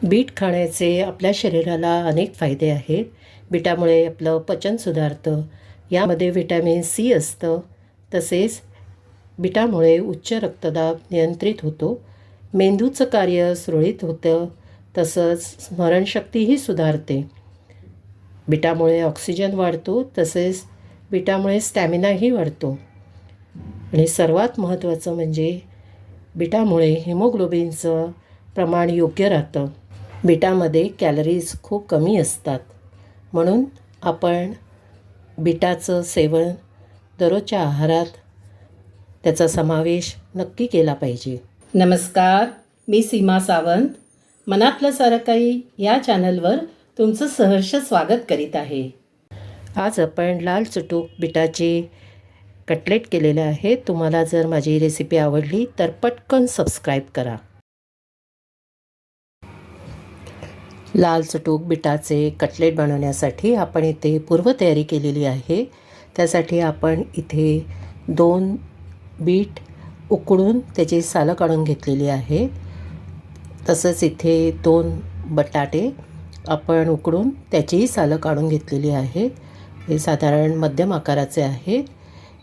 Bit खाण्याचे आपल्या शरीराला अनेक फायदे आहेत. बीटामुळे आपलं पचन सुधारतं. यामध्ये व्हिटॅमिन सी असतं. तसेच बीटामुळे उच्च रक्तदाब नियंत्रित होतो. मेंदूचं कार्य सुरळीत होतं. तसंच स्मरणशक्तीही सुधारते. बीटामुळे ऑक्सिजन वाढतो. तसेच बीटामुळे स्टॅमिनाही वाढतो. आणि सर्वात महत्त्वाचं म्हणजे बीटामुळे हिमोग्लोबिनचं प्रमाण योग्य राहतं. बीटामध्ये कॅलरीज खूप कमी असतात. म्हणून आपण बीटाचं सेवन दररोजच्या आहारात त्याचा समावेश नक्की केला पाहिजे. नमस्कार, मी सीमा सावंत. मनातलं सारं काही या चॅनलवर तुमचं सहर्ष स्वागत करीत आहे. आज आपण लाल चुटूक बीटाचे कटलेट केलेले आहेत. तुम्हाला जर माझी रेसिपी आवडली तर पटकन सबस्क्राईब करा. लाल चुटूक बीटाचे कटलेट बनवण्यासाठी आपण इथे पूर्वतयारी केलेली आहे. त्यासाठी आपण इथे 2 बीट उकडून त्याची सालं काढून घेतलेली आहे. तसंच इथे 2 बटाटे आपण उकडून त्याचीही सालं काढून घेतलेली आहेत. हे साधारण मध्यम आकाराचे आहेत.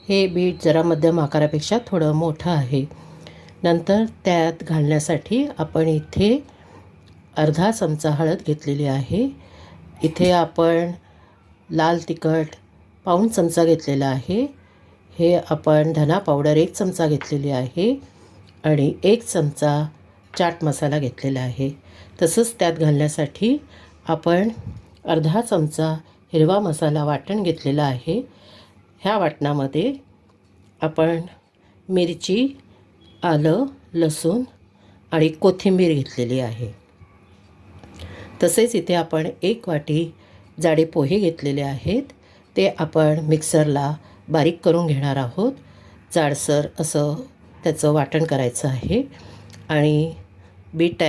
हे बीट जरा मध्यम आकारापेक्षा थोडं मोठं आहे. नंतर त्यात घालण्यासाठी आपण इथे अर्धा चमचा हळद घेतलेली आहे. इथे आपण लाल तिखट पाऊण चमचा घेतलेला आहे. हे आपण धना पावडर 1 चमचा घेतलेली आहे आणि 1 चमचा चाट मसाला घेतलेला आहे. तसंच त्यात घालण्यासाठी आपण अर्धा चमचा हिरवा मसाला वाटण घेतलेला आहे. ह्या वाटणामध्ये आपण मिरची, आलं, लसूण आणि कोथिंबीर घेतलेली आहे. तसेच इथे आपण 1 वाटी जाडे पोहे घेतलेले आहेत. ते आपण मिक्सरला बारीक करून घेणार आहोत. जाडसर असं त्याचं वाटण करायचं आहे. आणि बीट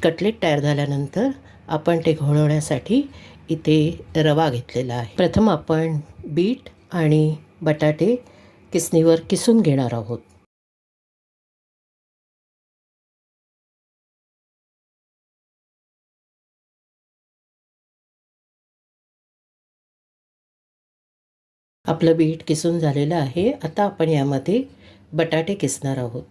कटलेट तयार झाल्यानंतर आपण ते घोळवण्यासाठी इथे रवा घेतलेला आहे. प्रथम आपण बीट आणि बटाटे किसणीवर किसून घेणार आहोत. आपलं बीट किसून झालेलं आहे. आता आपण यामध्ये बटाटे किसणार आहोत.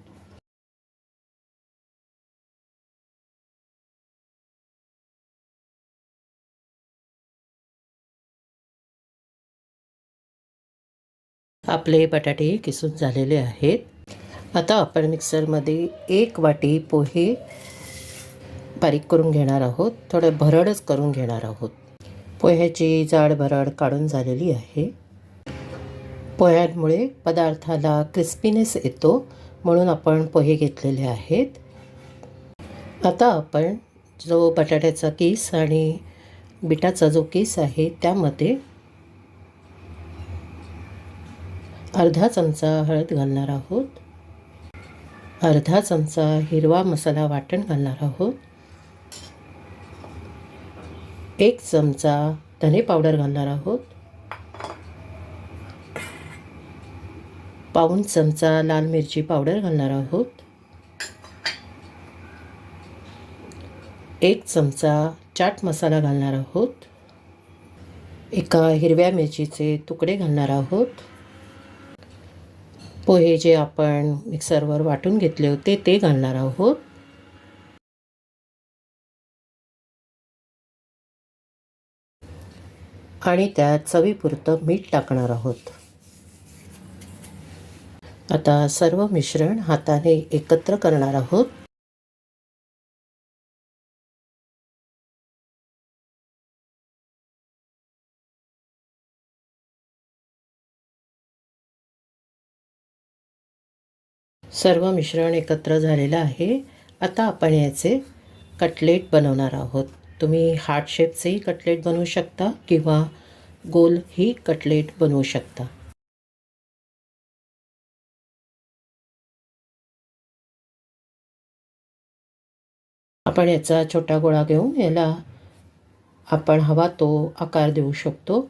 आपले बटाटे किसून झालेले आहेत. आता आपण मिक्सरमध्ये 1 वाटी पोहे बारीक करून घेणार आहोत. थोडं भरडच करून घेणार आहोत. पोह्याची जाड भरड काढून झालेली आहे. पोह्यांमुळे पदार्थाला क्रिस्पीनेस येतो, म्हणून आपण पोहे घेतलेले आहेत. आता आपण जो बटाट्याचा किस आणि बीटाचा जो किस आहे त्यामध्ये अर्धा चमचा हळद घालणार आहोत. अर्धा चमचा हिरवा मसाला वाटण घालणार आहोत. 1 चमचा धने पावडर घालणार आहोत. पाऊण चमचा लाल मिरची पावडर घालणार आहोत. 1 चमचा चाट मसाला घालणार आहोत. एका हिरव्या मिरचीचे तुकडे घालणार आहोत. पोहे जे आपण मिक्सरवर वाटून घेतले होते ते घालणार आहोत. आणि त्यात चवीपुरतं मीठ टाकणार आहोत. आता सर्व मिश्रण हाताने एकत्र करणार आहोत. सर्व मिश्रण एकत्र झालेलं आहे. आता आपण याचे कटलेट बनवणार आहोत. तुम्ही हार्ट शेपचेही कटलेट बनवू शकता किंवा गोल ही कटलेट बनवू शकता. आपण याचा छोटा गोळा घेऊन याला आपण हवा तो आकार देऊ शकतो,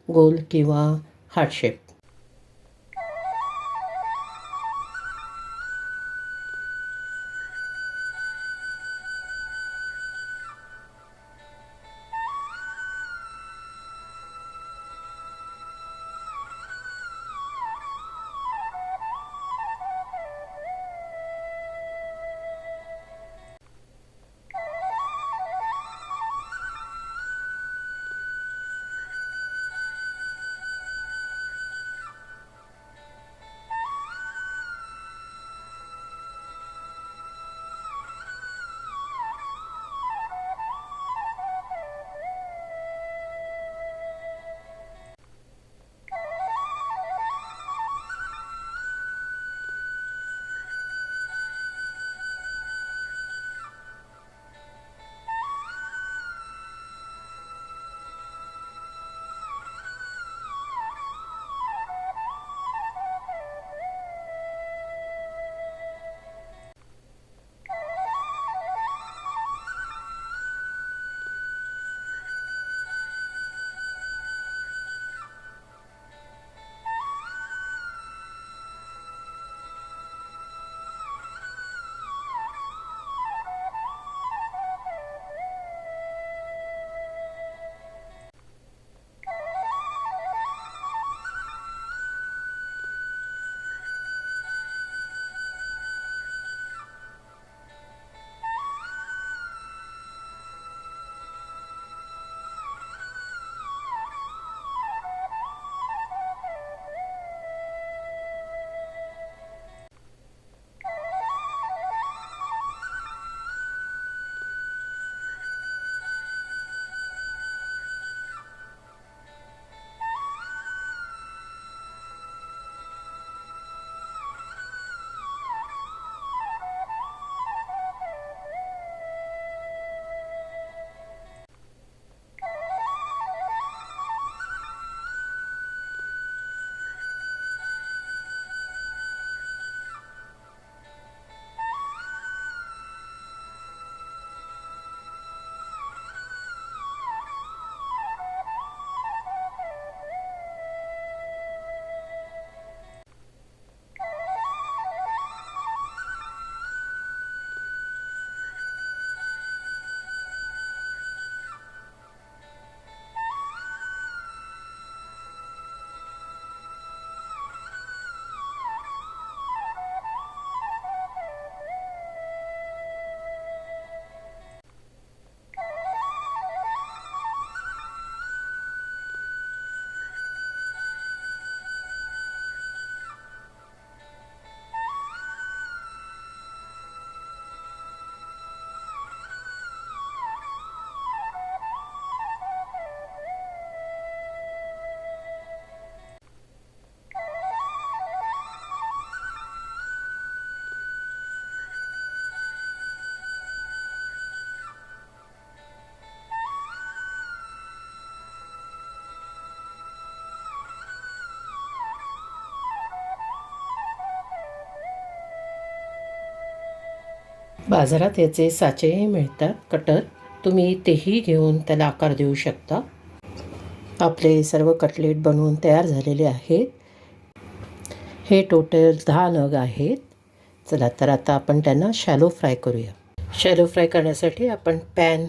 गोल किंवा हार्ट शेप. बाजारात याचे साचेही मिळतात कटर, तुम्ही तेही घेऊन त्याला आकार देऊ शकता. आपले सर्व कटलेट बनवून तयार झालेले आहेत. हे टोटल 10 नग आहेत. चला तर आता आपण त्यांना शॅलो फ्राय करूया. शॅलो फ्राय करण्यासाठी आपण पॅन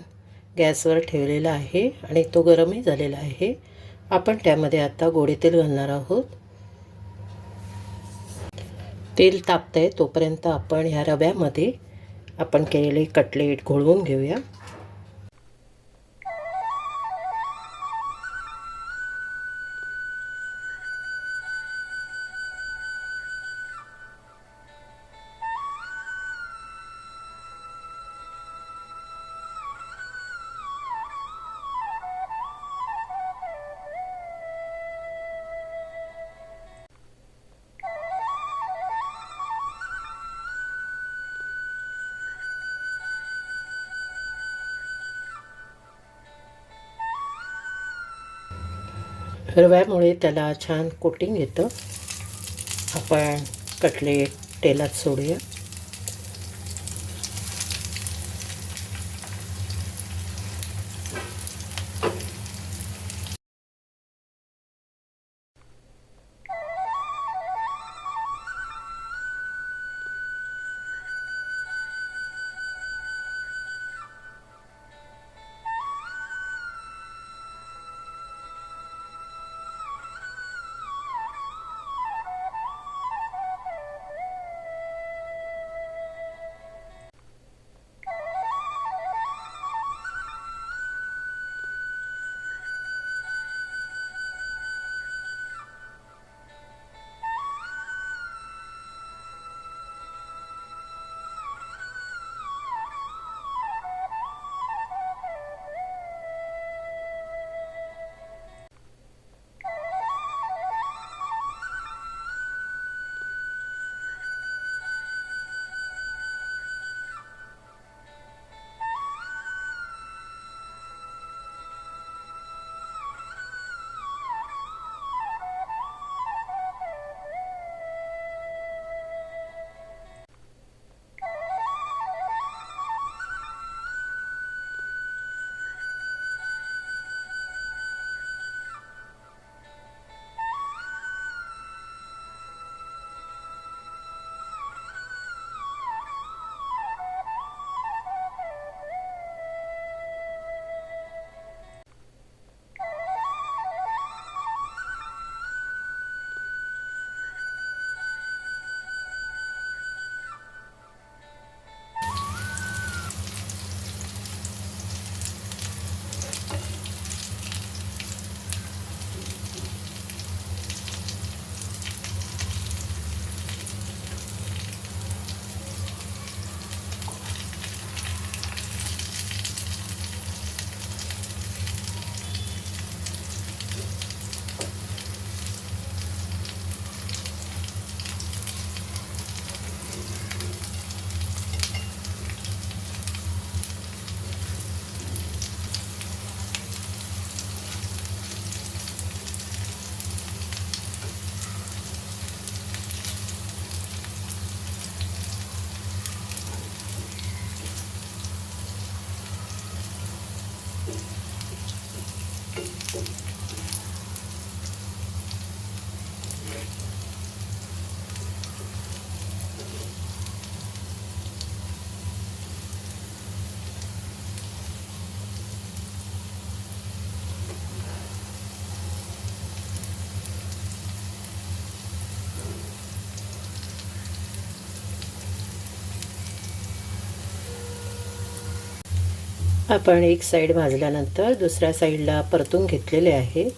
गॅसवर ठेवलेला आहे आणि तो गरमही झालेला आहे. आपण त्यामध्ये आता गोडे तेल घालणार आहोत. तेल तापतंय तोपर्यंत आपण ह्या रव्यामध्ये आपण केलेले कटलेट घोळवून घेऊया. रव्यामुळे त्याला छान कोटिंग येतं. आपण कटलेट तेलात सोडूया. आपण एक साईड भाजल्यानंतर दुसऱ्या साईडला परतून घेतलेले आहे.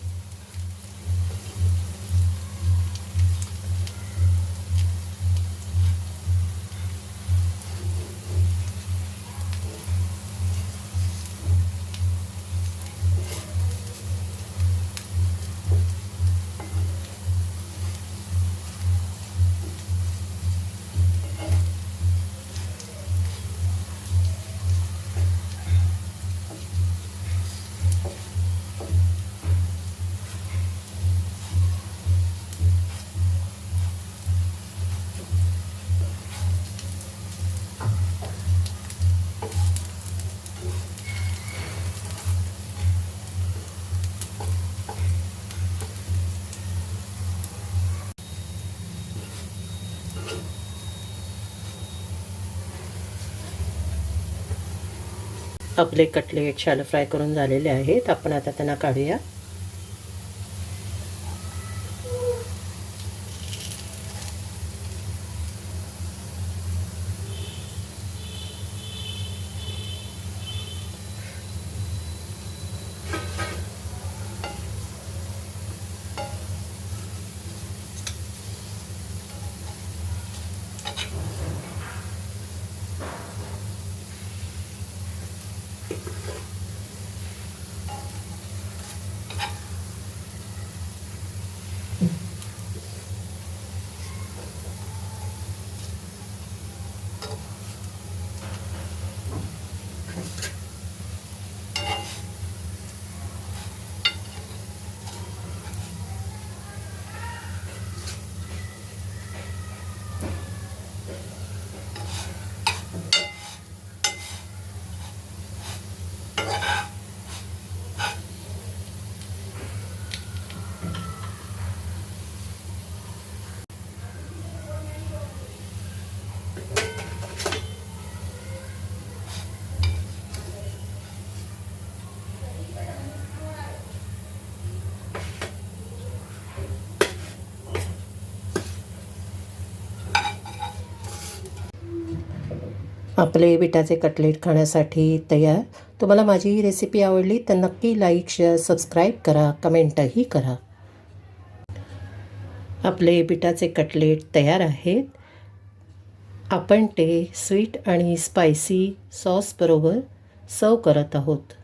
आपले कटलेट शॅलो फ्राय करून झालेले आहेत. आपण आता त्यांना काढूया. आपले बिटाचे कटलेट खाण्यासाठी तयार. तुम्हाला माझी ही रेसिपी आवडली तर नक्की लाईक, शेअर, सबस्क्राईब करा, कमेंटही करा. आपले बिटाचे कटलेट तयार आहेत. आपण ते स्वीट आणि स्पायसी सॉसबरोबर सर्व करत आहोत.